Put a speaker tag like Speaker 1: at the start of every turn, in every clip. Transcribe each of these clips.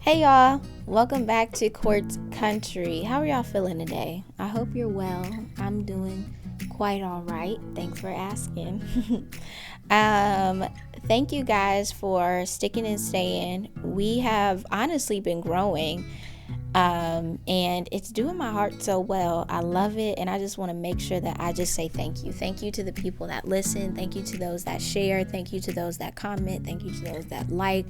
Speaker 1: Hey y'all, welcome back to Quartz Country. How are y'all feeling today? I hope you're well. I'm doing quite all right. Thanks for asking. um, Thank you guys for sticking and staying. We have honestly been growing. And it's doing my heart so well. I love it, and I just want to make sure that I just say thank you. Thank you to the people that listen. Thank you to those that share. Thank you to those that comment. Thank you to those that like.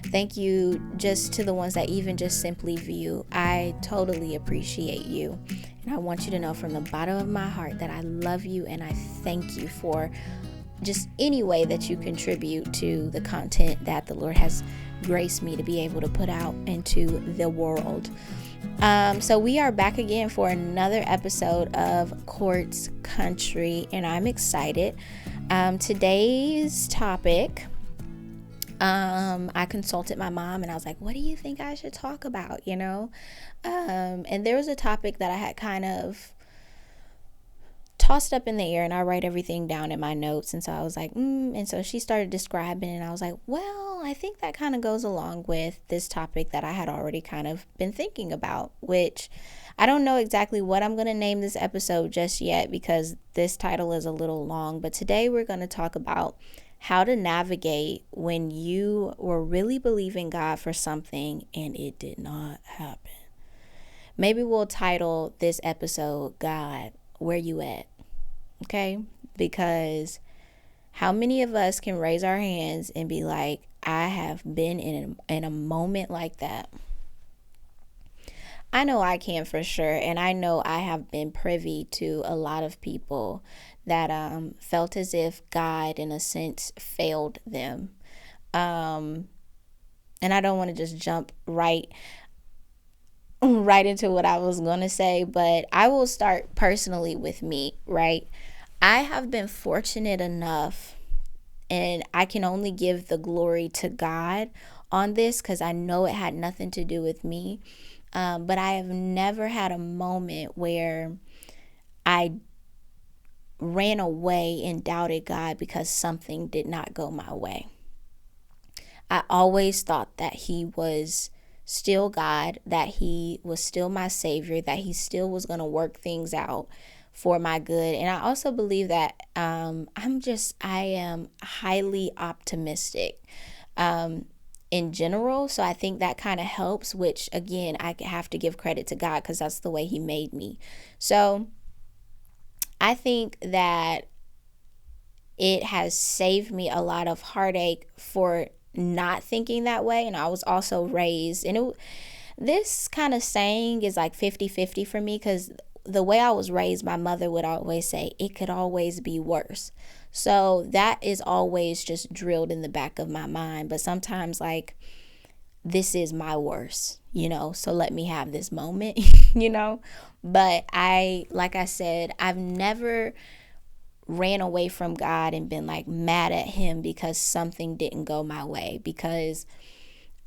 Speaker 1: Thank you just to the ones that even just simply view. I totally appreciate you. And I want you to know from the bottom of my heart that I love you and I thank you for just any way that you contribute to the content that the Lord has graced me to be able to put out into the world. So we are back again for another episode of Quartz Country, and I'm excited. Today's topic, I consulted my mom and I was like, what do you think I should talk about, and there was a topic that I had kind of tossed up in the air, and I write everything down in my notes. And so I was like, and so she started describing, and I was like, well, I think that kind of goes along with this topic that I had already kind of been thinking about, which I don't know exactly what I'm going to name this episode just yet because this title is a little long. But today we're going to talk about how to navigate when you were really believing God for something and it did not happen. Maybe we'll title this episode, God, Where You At? Okay, because how many of us can raise our hands and be like, I have been in a moment like that? I know I can for sure, and I know I have been privy to a lot of people that felt as if God, in a sense, failed them. And I don't want to just jump right into what I was going to say, but I will start personally with me, right? I have been fortunate enough, and I can only give the glory to God on this because I know it had nothing to do with me. But I have never had a moment where I ran away and doubted God because something did not go my way. I always thought that He was still God, that He was still my Savior, that He still was going to work things out for my good. And I also believe that I am highly optimistic in general. So I think that kind of helps, which again, I have to give credit to God because that's the way He made me. So I think that it has saved me a lot of heartache for not thinking that way. And I was also raised, and this kind of saying is like 50-50 for me because the way I was raised, my mother would always say, it could always be worse. So that is always just drilled in the back of my mind. But sometimes, like, this is my worst, so let me have this moment, But like I said, I've never ran away from God and been like mad at Him because something didn't go my way, because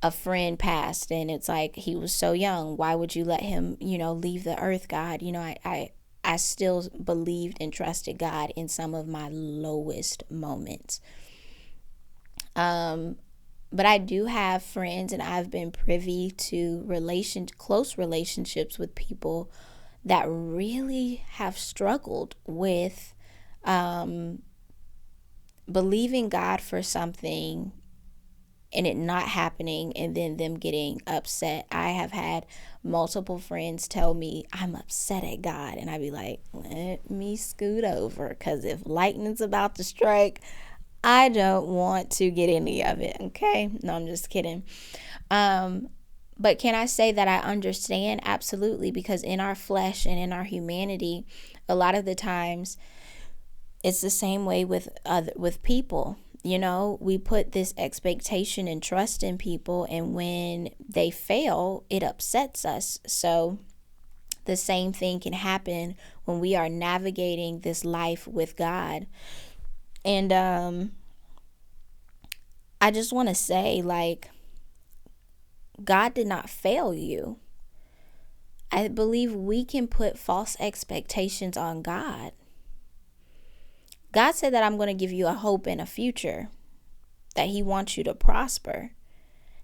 Speaker 1: a friend passed and it's like he was so young, why would you let him leave the earth, God? I still believed and trusted God in some of my lowest moments. But I do have friends, and I've been privy to close relationships with people that really have struggled with believing God for something and it not happening, and then them getting upset. I have had multiple friends tell me I'm upset at God, and I'd be like, let me scoot over, because if lightning's about to strike, I don't want to get any of it. Okay, no, I'm just kidding. But can I say that I understand? Absolutely, because in our flesh and in our humanity, a lot of the times it's the same way with people. We put this expectation and trust in people, and when they fail, it upsets us. So the same thing can happen when we are navigating this life with God. And I just want to say, like, God did not fail you. I believe we can put false expectations on God. God said that I'm going to give you a hope and a future, that He wants you to prosper.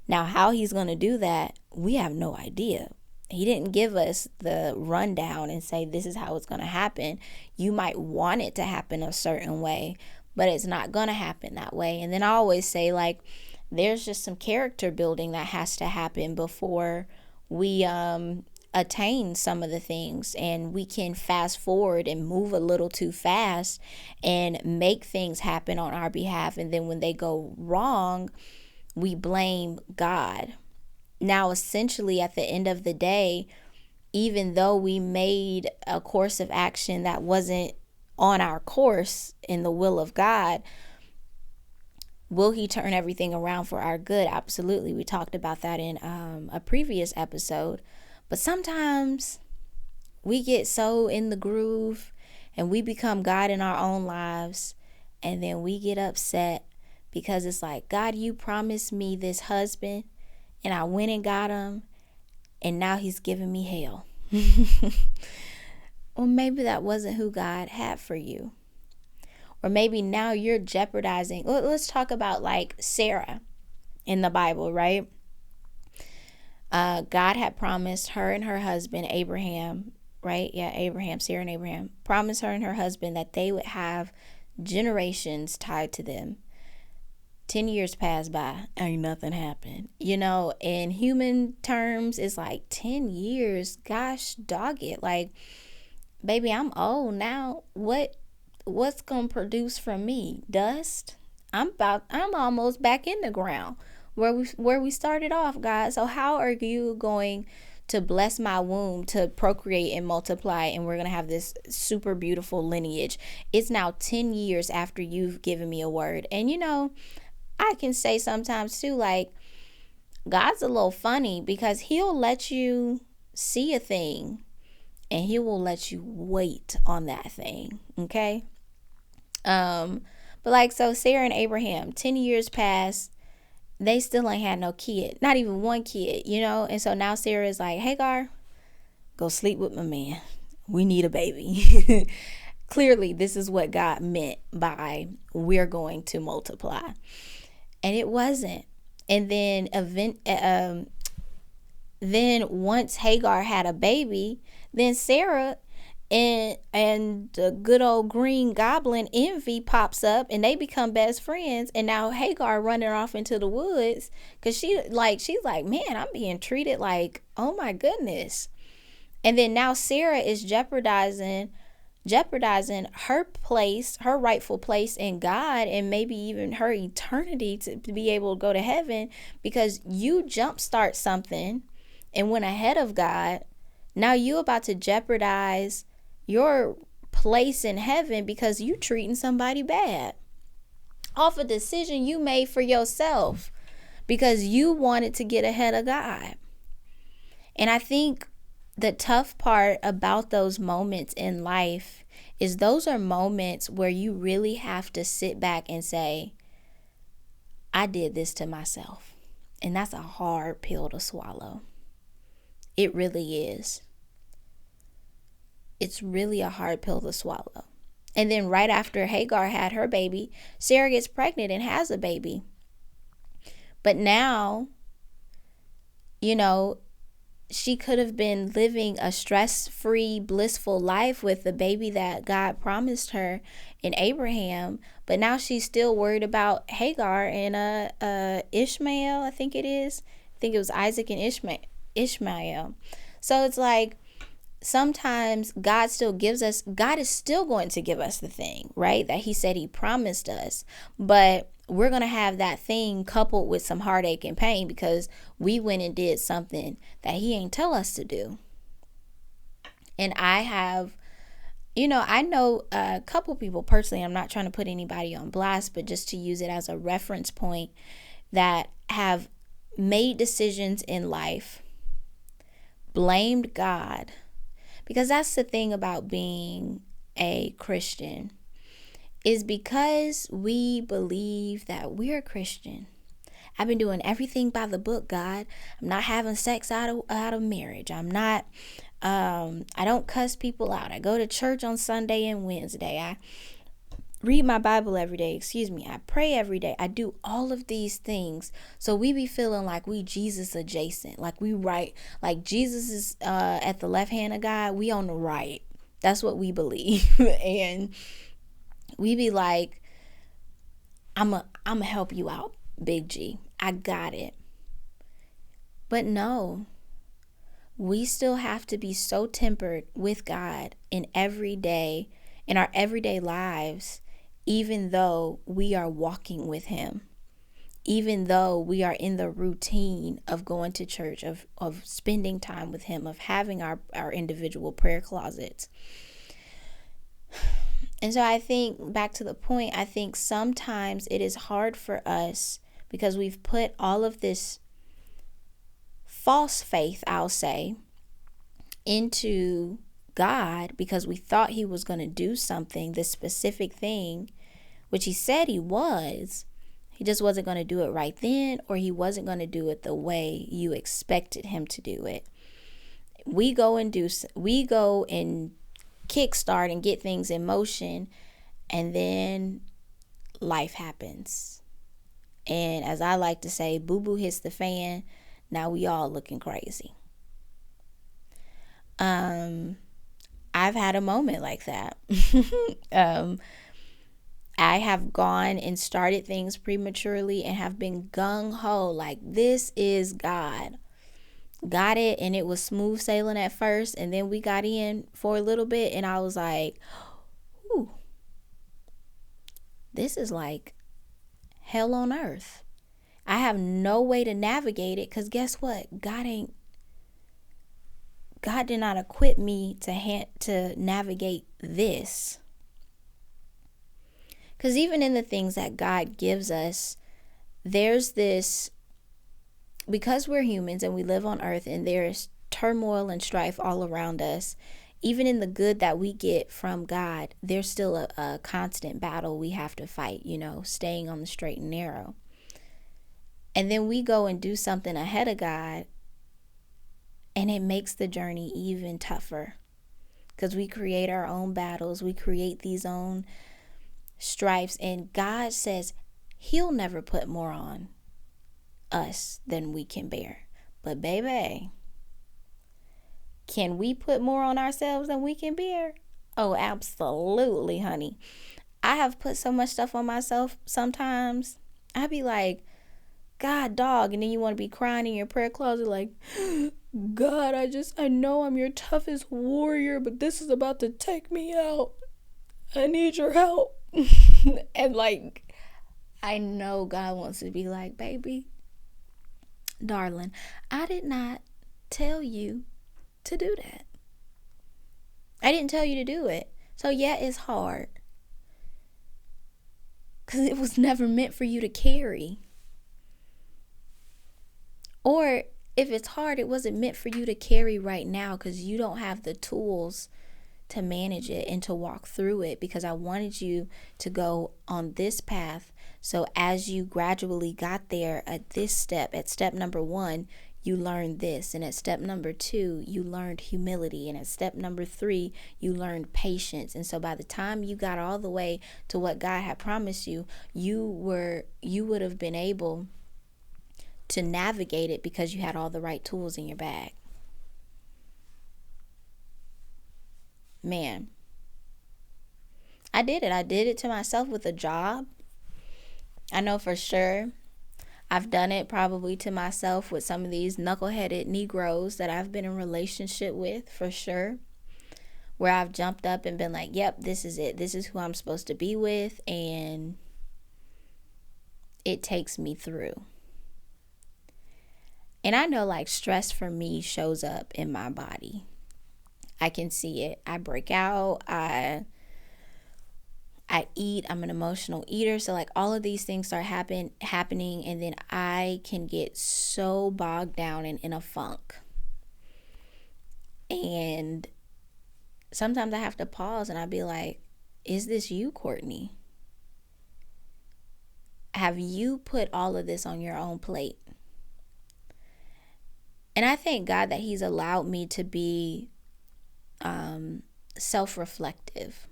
Speaker 1: Now, how he's going to do that, we have no idea. He didn't give us the rundown and say, this is how it's going to happen. You might want it to happen a certain way, but it's not going to happen that way. And then I always say, like, there's just some character building that has to happen before we attain some of the things, and we can fast forward and move a little too fast and make things happen on our behalf. And then when they go wrong, we blame God. Now, essentially, at the end of the day, even though we made a course of action that wasn't on our course in the will of God, will he turn everything around for our good? Absolutely. We talked about that in a previous episode. But sometimes we get so in the groove and we become God in our own lives, and then we get upset because it's like, God, you promised me this husband, and I went and got him, and now he's giving me hell. Or maybe that wasn't who God had for you. Or maybe now you're jeopardizing. Let's talk about like Sarah in the Bible, right? God had promised her and her husband, Abraham, right? Yeah, Abraham, Sarah and Abraham, promised her and her husband that they would have generations tied to them. 10 years passed by, ain't nothing happened. You know, in human terms, it's like 10 years. Gosh, dog it. Like, baby, I'm old now. What's gonna produce from me? Dust? I'm almost back in the ground where we started off, God. So how are you going to bless my womb to procreate and multiply, and we're gonna have this super beautiful lineage? It's now 10 years after you've given me a word. And you know, I can say sometimes too, like, God's a little funny because he'll let you see a thing and he will let you wait on that thing. Okay. But like, so Sarah and Abraham, 10 years passed, they still ain't had no kid, not even one kid, you know? And so now Sarah is like, Hagar, go sleep with my man. We need a baby. Clearly, this is what God meant by we're going to multiply. And it wasn't. And then once Hagar had a baby, then Sarah and the good old green goblin Envy pops up, and they become best friends. And now Hagar running off into the woods because she's like, man, I'm being treated like, oh my goodness. And then now Sarah is jeopardizing her place, her rightful place in God, and maybe even her eternity to be able to go to heaven, because you jumpstart something and went ahead of God. Now you about to jeopardize your place in heaven because you treating somebody bad off a decision you made for yourself because you wanted to get ahead of God. And I think the tough part about those moments in life is those are moments where you really have to sit back and say, I did this to myself. And that's a hard pill to swallow. It really is. It's really a hard pill to swallow. And then right after Hagar had her baby, Sarah gets pregnant and has a baby. But now, you know, she could have been living a stress-free, blissful life with the baby that God promised her in Abraham. But now she's still worried about Hagar and Ishmael, I think it is. I think it was Isaac and Ishmael. So it's like, sometimes God is still going to give us the thing, right? That he said he promised us. But we're going to have that thing coupled with some heartache and pain because we went and did something that he ain't tell us to do. And I know a couple people personally, I'm not trying to put anybody on blast, but just to use it as a reference point, that have made decisions in life, blamed God. Because that's the thing about being a Christian, is because we believe that we're a Christian. I've been doing everything by the book, God. I'm not having sex out of marriage. I'm not, I don't cuss people out. I go to church on Sunday and Wednesday. I read my Bible every day. I pray every day. I do all of these things. So we be feeling like we Jesus adjacent. Like we right. Like Jesus is at the left hand of God. We on the right. That's what we believe. And we be like, I'm a help you out, Big G. I got it. But no, we still have to be so tempered with God in our everyday lives, even though we are walking with him, even though we are in the routine of going to church, of spending time with him, of having our individual prayer closets. And so I think, back to the point, I think sometimes it is hard for us because we've put all of this false faith, I'll say, into God because we thought he was going to do something, this specific thing, which he said he was. He just wasn't going to do it right then, or he wasn't going to do it the way you expected him to do it. We go and kickstart and get things in motion, and then life happens. And as I like to say, boo-boo hits the fan. Now we all looking crazy. I've had a moment like that. I have gone and started things prematurely and have been gung-ho, like this is God. Got it, and it was smooth sailing at first, and then we got in for a little bit, and I was like, ooh, this is like hell on earth. I have no way to navigate it, because guess what? God did not equip me to navigate this. Because even in the things that God gives us, there's this, because we're humans and we live on earth and there's turmoil and strife all around us, even in the good that we get from God, there's still a constant battle we have to fight, staying on the straight and narrow. And then we go and do something ahead of God, and it makes the journey even tougher because we create our own battles. We create these own strifes, and God says he'll never put more on us than we can bear. But baby, can we put more on ourselves than we can bear? Oh, absolutely, honey. I have put so much stuff on myself sometimes. I'd be like, God, dog, and then you want to be crying in your prayer closet like, God, I know I'm your toughest warrior, but this is about to take me out. I need your help. And like, I know God wants to be like, baby, darling, I did not tell you to do that. I didn't tell you to do it. So yeah, it's hard, because it was never meant for you to carry. Or if it's hard, it wasn't meant for you to carry right now because you don't have the tools to manage it and to walk through it, because I wanted you to go on this path. So as you gradually got there at step number 1, you learned this. And at step number 2, you learned humility. And at step number 3, you learned patience. And so by the time you got all the way to what God had promised you, you would have been able to navigate it because you had all the right tools in your bag. Man, I did it. I did it to myself with a job. I know for sure I've done it probably to myself with some of these knuckleheaded Negroes that I've been in relationship with, for sure, where I've jumped up and been like, yep, this is it. This is who I'm supposed to be with. And it takes me through. And I know like stress for me shows up in my body. I can see it. I break out. I eat. I'm an emotional eater. So like all of these things start happening. And then I can get so bogged down and in a funk. And sometimes I have to pause and I'll be like, is this you, Courtney? Have you put all of this on your own plate? And I thank God that he's allowed me to be self-reflective.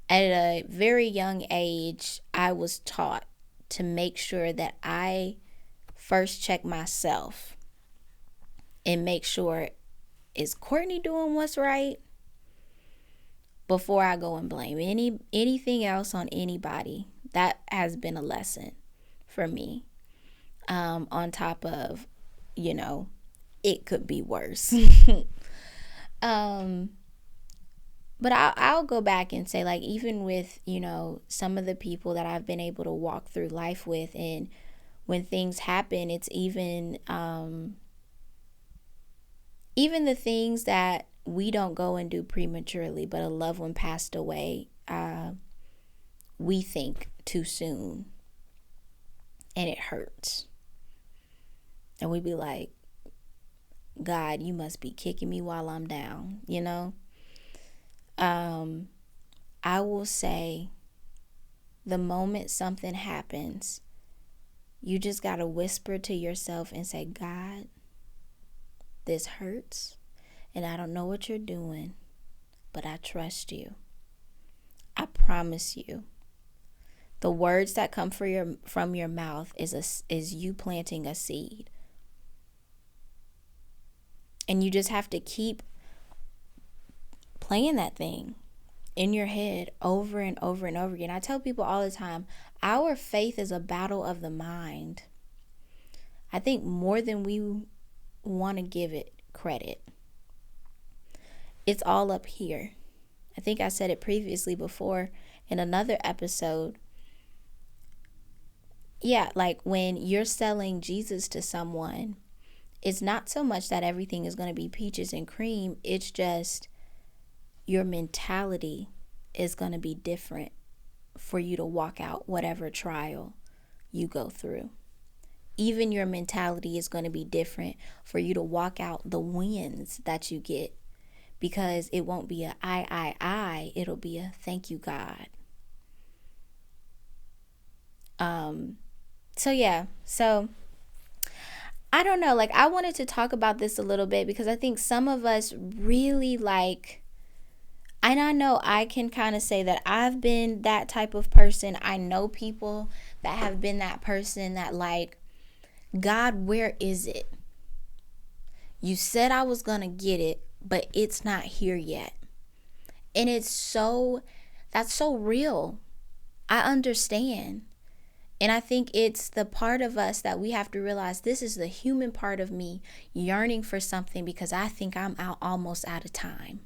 Speaker 1: At a very young age, I was taught to make sure that I first check myself and make sure, is Courtney doing what's right, before I go and blame anything else on anybody. That has been a lesson for me. On top of, it could be worse. um, but I'll go back and say, like, even with, some of the people that I've been able to walk through life with, and when things happen, it's even the things that we don't go and do prematurely, but a loved one passed away, we think too soon, and it hurts. And we be like, God, you must be kicking me while I'm down, I will say, the moment something happens, you just got to whisper to yourself and say, God, this hurts, and I don't know what you're doing, but I trust you. I promise you. The words that come from your mouth is you planting a seed. And you just have to keep playing that thing in your head over and over and over again. I tell people all the time, our faith is a battle of the mind. I think more than we want to give it credit. It's all up here. I think I said it previously before in another episode. Yeah, like when you're selling Jesus to someone, it's not so much that everything is going to be peaches and cream. It's just your mentality is going to be different for you to walk out whatever trial you go through. Even your mentality is going to be different for you to walk out the wins that you get, because it won't be a I. It'll be a thank you, God. So I don't know, like, I wanted to talk about this a little bit because I think some of us really like, and I know I can kind of say that I've been that type of person. I know people that have been that person that like, God, where is it? You said I was going to get it, but it's not here yet. And that's so real. I understand. And I think it's the part of us that we have to realize, this is the human part of me yearning for something because I think I'm almost out of time.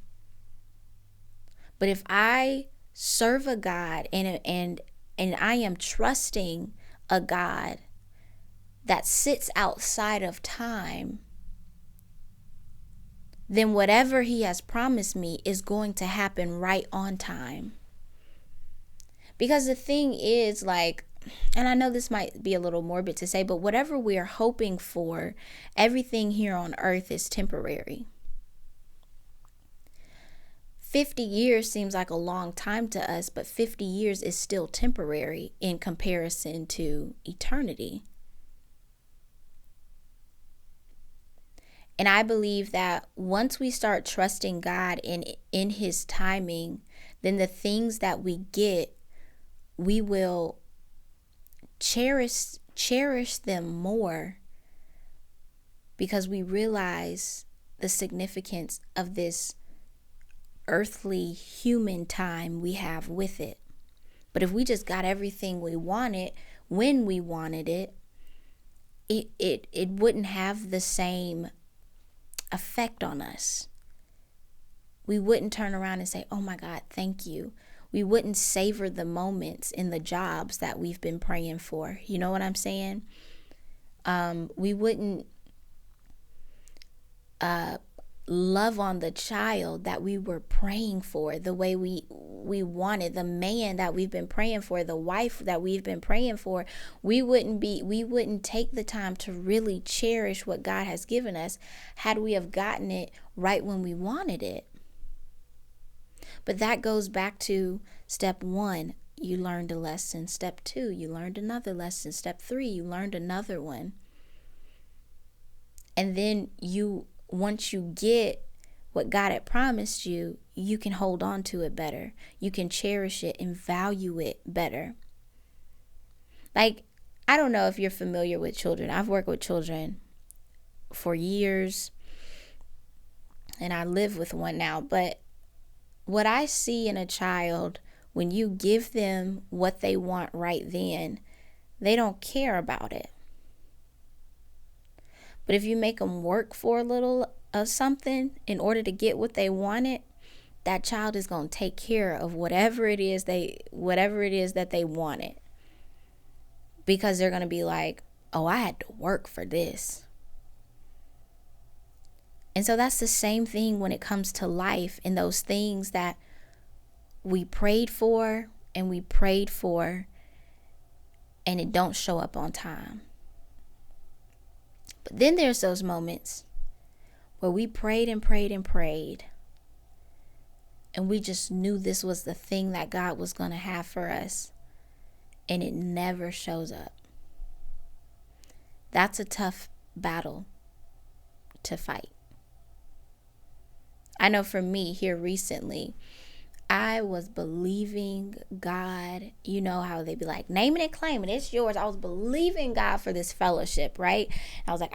Speaker 1: But if I serve a God and I am trusting a God that sits outside of time, then whatever he has promised me is going to happen right on time. Because the thing is, like, and I know this might be a little morbid to say, but whatever we are hoping for, everything here on earth is temporary. 50 years seems like a long time to us, but 50 years is still temporary in comparison to eternity. And I believe that once we start trusting God in his timing, then the things that we get, we will cherish them more, because we realize the significance of this earthly human time we have with it. But if we just got everything we wanted when we wanted it, it wouldn't have the same effect on us. We wouldn't turn around and say, oh my God, thank you. We wouldn't savor the moments in the jobs that we've been praying for. You know what I'm saying? We wouldn't love on the child that we were praying for the way we wanted, the man that we've been praying for, the wife that we've been praying for. We wouldn't take the time to really cherish what God has given us had we have gotten it right when we wanted it. But that goes back to step 1, you learned a lesson. Step 2, you learned another lesson. Step 3, you learned another one. And then once you get what God had promised you, you can hold on to it better. You can cherish it and value it better. Like, I don't know if you're familiar with children. I've worked with children for years and I live with one now. But what I see in a child, when you give them what they want right then, they don't care about it. But if you make them work for a little of something in order to get what they wanted, that child is going to take care of whatever it is that they wanted. Because they're going to be like, oh, I had to work for this. And so that's the same thing when it comes to life and those things that we prayed for and it don't show up on time. But then there's those moments where we prayed and we just knew this was the thing that God was going to have for us, and it never shows up. That's a tough battle to fight. I know for me here recently, I was believing God. You know how they be like, name it and claim it, it's yours. I was believing God for this fellowship, right? And I was like,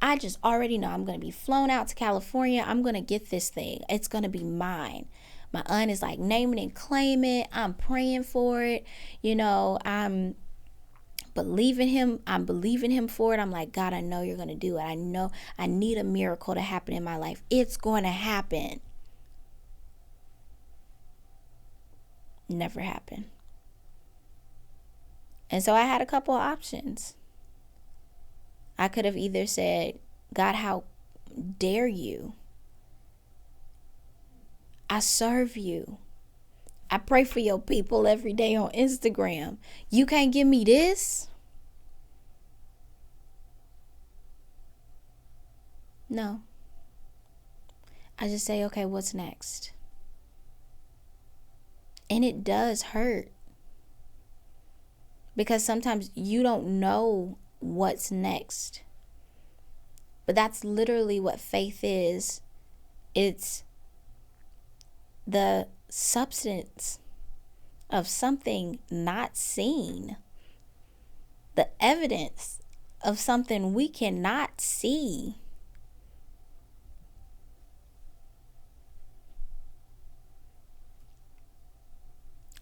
Speaker 1: I just already know I'm going to be flown out to California. I'm going to get this thing. It's going to be mine. My aunt is like, name it and claim it. I'm praying for it. I'm believing him for it. I'm like, God, I know you're going to do it. I know I need a miracle to happen in my life. It's going to happen. Never happened. And so I had a couple of options. I could have either said, God, how dare you? I serve you. I pray for your people every day on Instagram. You can't give me this? No. I just say, okay, what's next? And it does hurt. Because sometimes you don't know what's next. But that's literally what faith is. It's the substance of something not seen. The evidence of something we cannot see.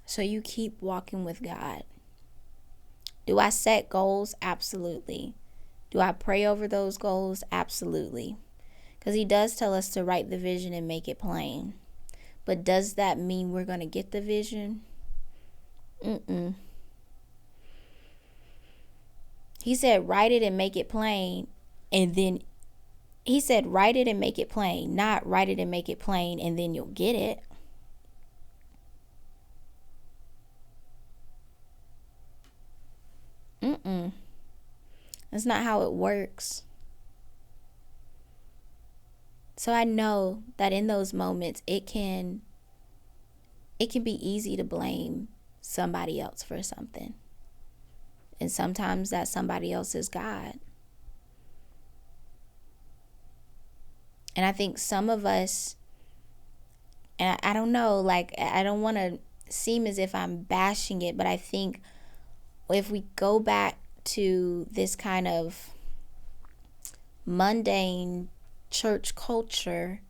Speaker 1: So you keep walking with God. Do I set goals? Absolutely. Do I pray over those goals? Absolutely. Because he does tell us to write the vision and make it plain. But does that mean we're going to get the vision? He said, write it and make it plain. And then he said, write it and make it plain, not write it and make it plain and then you'll get it. That's not how it works. So I know that in those moments, it can be easy to blame somebody else for something. And sometimes that somebody else is God. And I think some of us, and I don't know, like, I don't want to seem as if I'm bashing it, but I think if we go back to this kind of mundane church culture,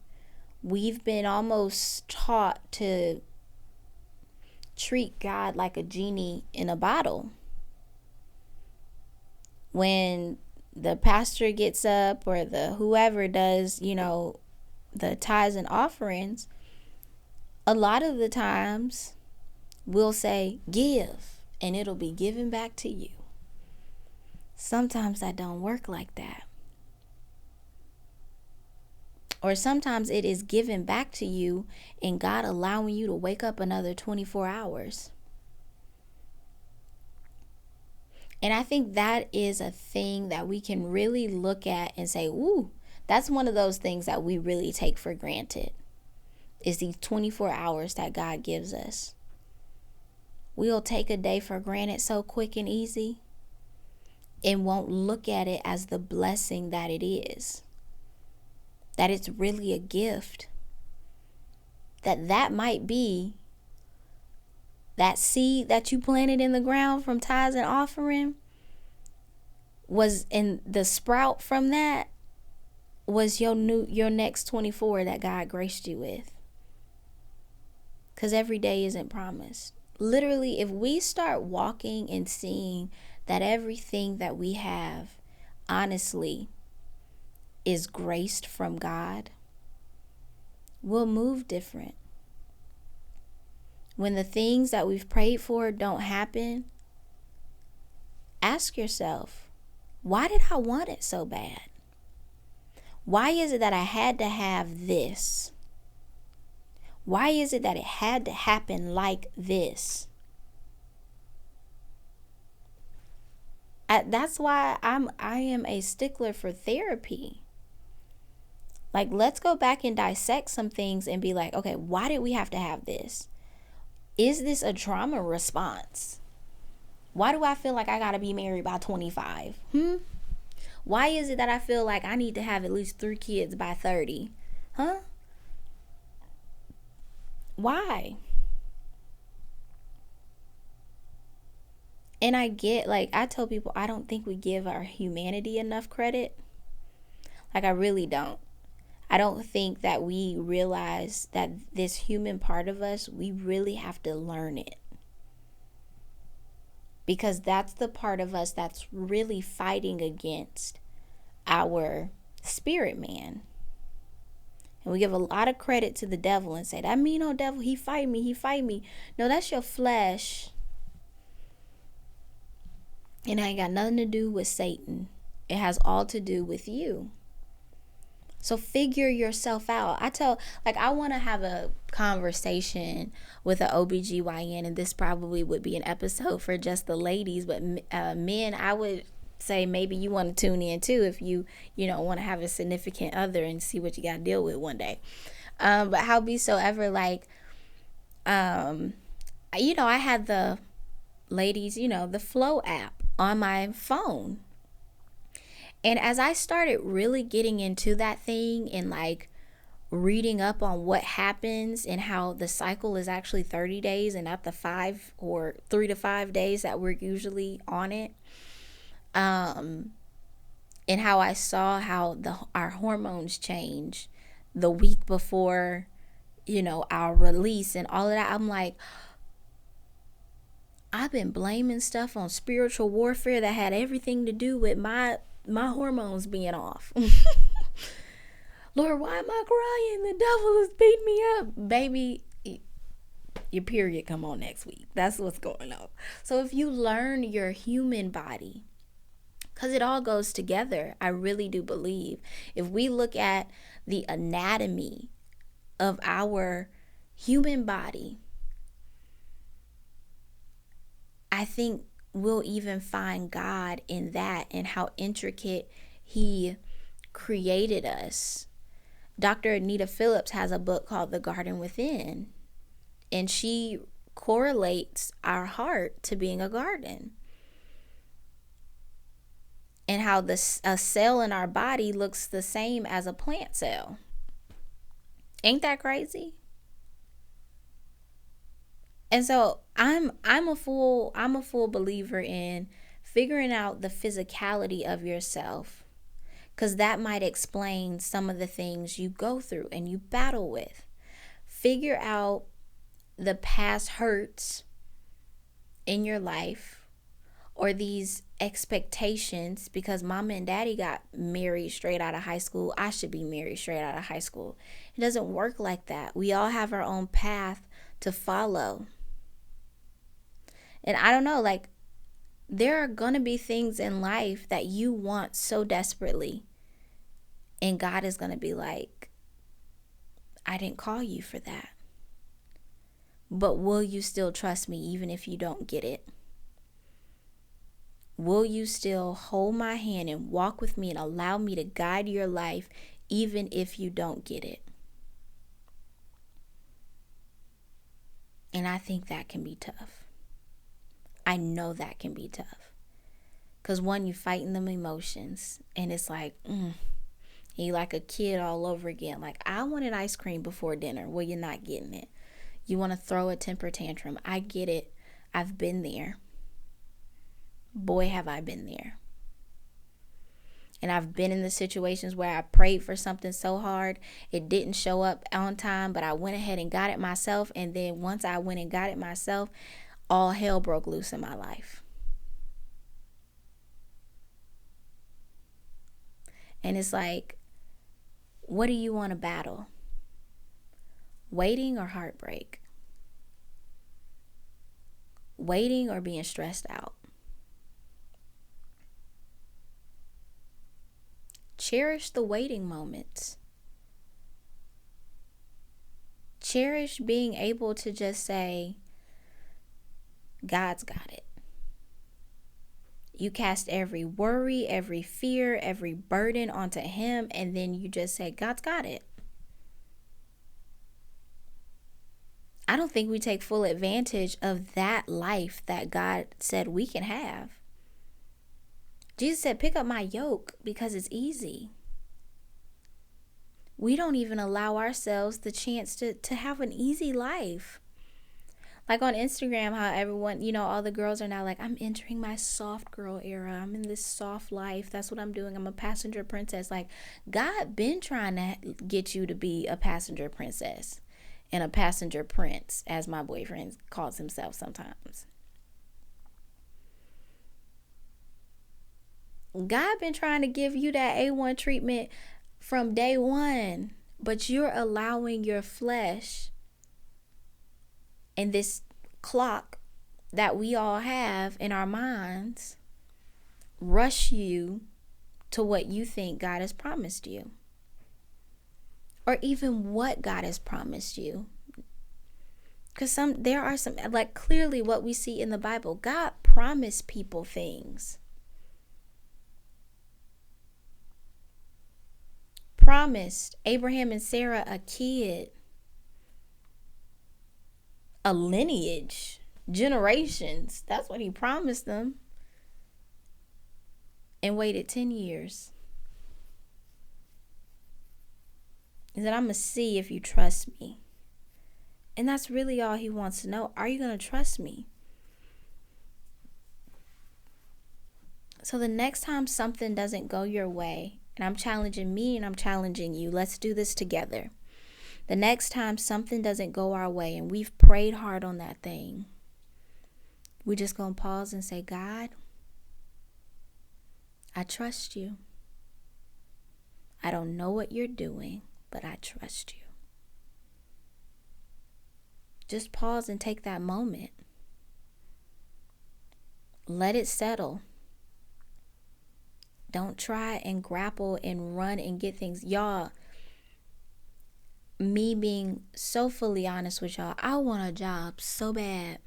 Speaker 1: we've been almost taught to treat God like a genie in a bottle. When the pastor gets up or the whoever does, the tithes and offerings, a lot of the times we'll say, give, and it'll be given back to you. Sometimes that don't work like that. Or sometimes it is given back to you and God allowing you to wake up another 24 hours. And I think that is a thing that we can really look at and say, ooh, that's one of those things that we really take for granted, is these 24 hours that God gives us. We'll take a day for granted so quick and easy and won't look at it as the blessing that it is. that it's really a gift, that might be that seed that you planted in the ground from tithes and offering, was in the sprout from that was your next 24 that God graced you with. Because every day isn't promised. Literally, if we start walking and seeing that everything that we have, honestly, is graced from God, we'll move different. When the things that we've prayed for don't happen, ask yourself, why did I want it so bad? Why is it that I had to have this? Why is it that it had to happen like this? That's why I am a stickler for therapy. Like, let's go back and dissect some things and be like, okay, why did we have to have this? Is this a trauma response? Why do I feel like I gotta be married by 25? Why is it that I feel like I need to have at least 3 kids by 30? Why? And I get, like, I tell people, I don't think we give our humanity enough credit. Like, I really don't. I don't think that we realize that this human part of us, we really have to learn it. Because that's the part of us that's really fighting against our spirit man. And we give a lot of credit to the devil and say, that mean old devil, he fight me. No, that's your flesh. And it ain't got nothing to do with Satan. It has all to do with you. So figure yourself out. I want to have a conversation with an OBGYN, and this probably would be an episode for just the ladies, but men, I would say maybe you want to tune in too if you want to have a significant other and see what you got to deal with one day. But howsoever, I had the ladies, the Flow app on my phone. And as I started really getting into that thing and reading up on what happens and how the cycle is actually 30 days and not the 5 or 3 to 5 days that we're usually on it. And how I saw how our hormones change the week before, our release and all of that. I'm like, I've been blaming stuff on spiritual warfare that had everything to do with my hormones being off. Lord, why am I crying? The devil has beat me up. Baby, your period come on next week. That's what's going on. So if you learn your human body, because it all goes together, I really do believe. If we look at the anatomy of our human body, I think we'll even find God in that and how intricate he created us. Dr. Anita Phillips has a book called The Garden Within, and she correlates our heart to being a garden. And how a cell in our body looks the same as a plant cell. Ain't that crazy? And so I'm a full believer in figuring out the physicality of yourself, because that might explain some of the things you go through and you battle with. Figure out the past hurts in your life or these expectations, because mama and daddy got married straight out of high school. I should be married straight out of high school. It doesn't work like that. We all have our own path to follow. And I don't know, there are going to be things in life that you want so desperately. And God is going to be like, I didn't call you for that. But will you still trust me even if you don't get it? Will you still hold my hand and walk with me and allow me to guide your life even if you don't get it? And I think that can be tough. I know that can be tough. Because one, you're fighting them emotions. And it's like, And you like a kid all over again. Like, I wanted ice cream before dinner. Well, you're not getting it. You want to throw a temper tantrum. I get it. I've been there. Boy, have I been there. And I've been in the situations where I prayed for something so hard, it didn't show up on time, but I went ahead and got it myself. And then once I went and got it myself, all hell broke loose in my life. And it's like, what do you want to battle? Waiting or heartbreak? Waiting or being stressed out? Cherish the waiting moments. Cherish being able to just say, God's got it. You cast every worry, every fear, every burden onto Him, and then you just say, God's got it. I don't think we take full advantage of that life that God said we can have. Jesus said, pick up my yoke because it's easy. We don't even allow ourselves the chance to have an easy life. Like on Instagram, how everyone, all the girls are now like, I'm entering my soft girl era. I'm in this soft life. That's what I'm doing. I'm a passenger princess. Like, God been trying to get you to be a passenger princess and a passenger prince, as my boyfriend calls himself sometimes. God been trying to give you that A1 treatment from day one, but you're allowing your flesh and this clock that we all have in our minds rush you to what you think God has promised you, or even what God has promised you. Because there are some, like clearly what we see in the Bible, God promised people things. Promised Abraham and Sarah a kid, a lineage, generations. That's what He promised them. And waited 10 years. He said, I'm going to see if you trust me. And that's really all He wants to know. Are you going to trust me? So the next time something doesn't go your way, and I'm challenging me and I'm challenging you, let's do this together. The next time something doesn't go our way and we've prayed hard on that thing, we're just going to pause and say, God, I trust you. I don't know what you're doing, but I trust you. Just pause and take that moment. Let it settle. Don't try and grapple and run and get things. Y'all, me being so fully honest with y'all, I want a job so bad.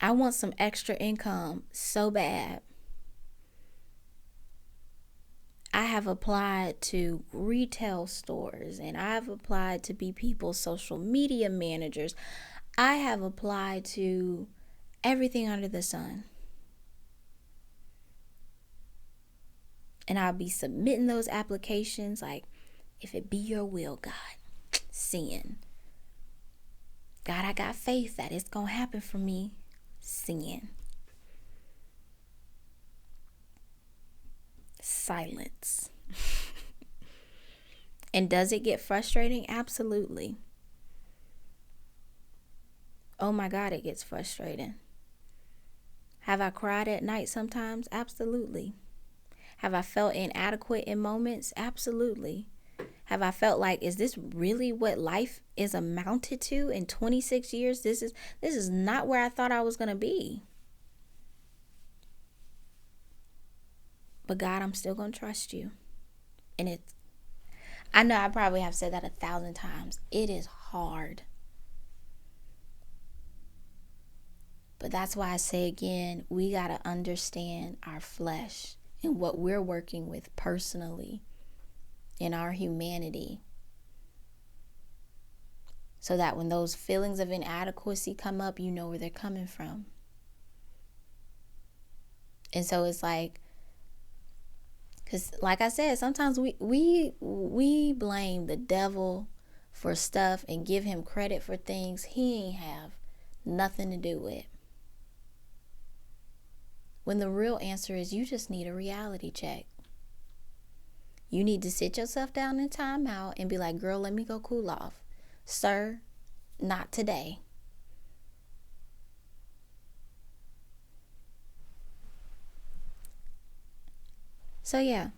Speaker 1: I want some extra income so bad. I have applied to retail stores and I've applied to be people's social media managers. I have applied to everything under the sun. And I'll be submitting those applications like, if it be your will, God, sin. God, I got faith that it's going to happen for me. Sin. Silence. And does it get frustrating? Absolutely. Oh my God, it gets frustrating. Have I cried at night sometimes? Absolutely. Have I felt inadequate in moments? Absolutely. Have I felt like, is this really what life is amounted to in 26 years? This is not where I thought I was going to be. But God, I'm still going to trust you. And I know I probably have said that 1,000 times. It is hard. But that's why I say again, we got to understand our flesh and what we're working with personally in our humanity. So that when those feelings of inadequacy come up, you know where they're coming from. And so it's like, Because like I said, sometimes we blame the devil for stuff and give him credit for things he ain't have nothing to do with. When the real answer is you just need a reality check. You need to sit yourself down in time out and be like, girl, let me go cool off. Sir, not today. So yeah.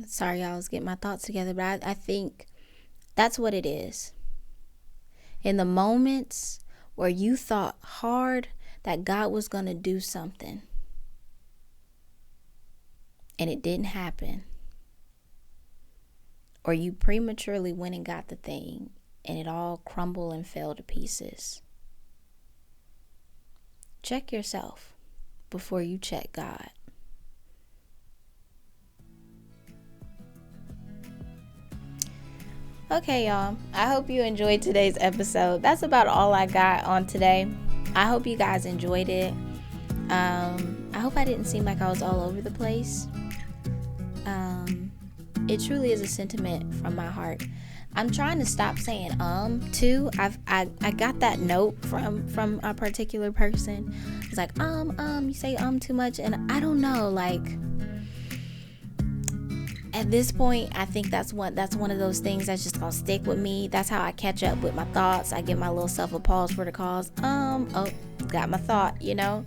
Speaker 1: Sorry, I was getting my thoughts together, but I think that's what it is. In the moments where you thought hard that God was going to do something and it didn't happen, or you prematurely went and got the thing and it all crumbled and fell to pieces, check yourself before you check God. Okay, y'all. I hope you enjoyed today's episode. That's about all I got on today. I hope you guys enjoyed it. I hope I didn't seem like I was all over the place. It truly is a sentiment from my heart. I'm trying to stop saying too. I got that note from a particular person. It's like you say too much, and I don't know, like, at this point, I think that's one of those things that's just gonna stick with me. That's how I catch up with my thoughts. I give my little self a pause for the cause. Got my thought, you know.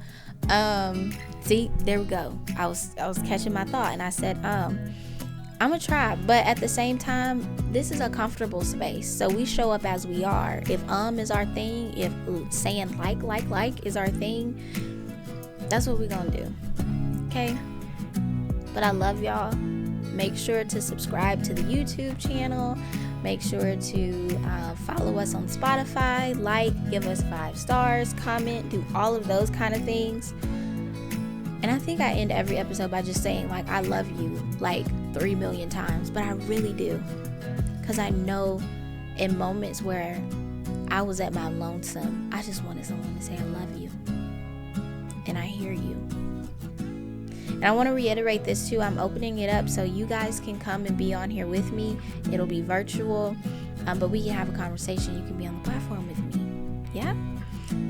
Speaker 1: See, there we go. I was catching my thought, and I said, I'm gonna try, but at the same time, this is a comfortable space. So we show up as we are. If is our thing, if saying like is our thing, that's what we're gonna do. Okay? But I love y'all. Make sure to subscribe to the YouTube channel. Make sure to follow us on Spotify, give us 5 stars, comment, do all of those kind of things. And I think I end every episode by just saying, like, I love you, like, 3 million times. But I really do. Because I know in moments where I was at my lonesome, I just wanted someone to say, I love you. And I hear you. And I want to reiterate this too. I'm opening it up so you guys can come and be on here with me. It'll be virtual, but we can have a conversation. You can be on the platform with me. Yeah?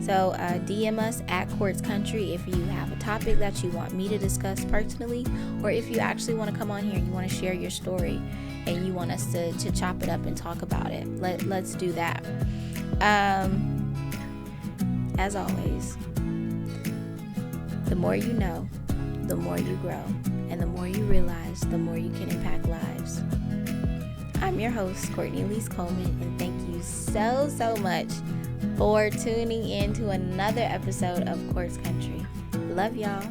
Speaker 1: So DM us at Quartz Country if you have a topic that you want me to discuss personally, or if you actually want to come on here and you want to share your story and you want us to chop it up and talk about it. Let's do that. As always, the more you know, the more you grow, and the more you realize, the more you can impact lives. I'm your host, Courtney Elise Coleman, and thank you so much for tuning in to another episode of Quartz Country. Love y'all.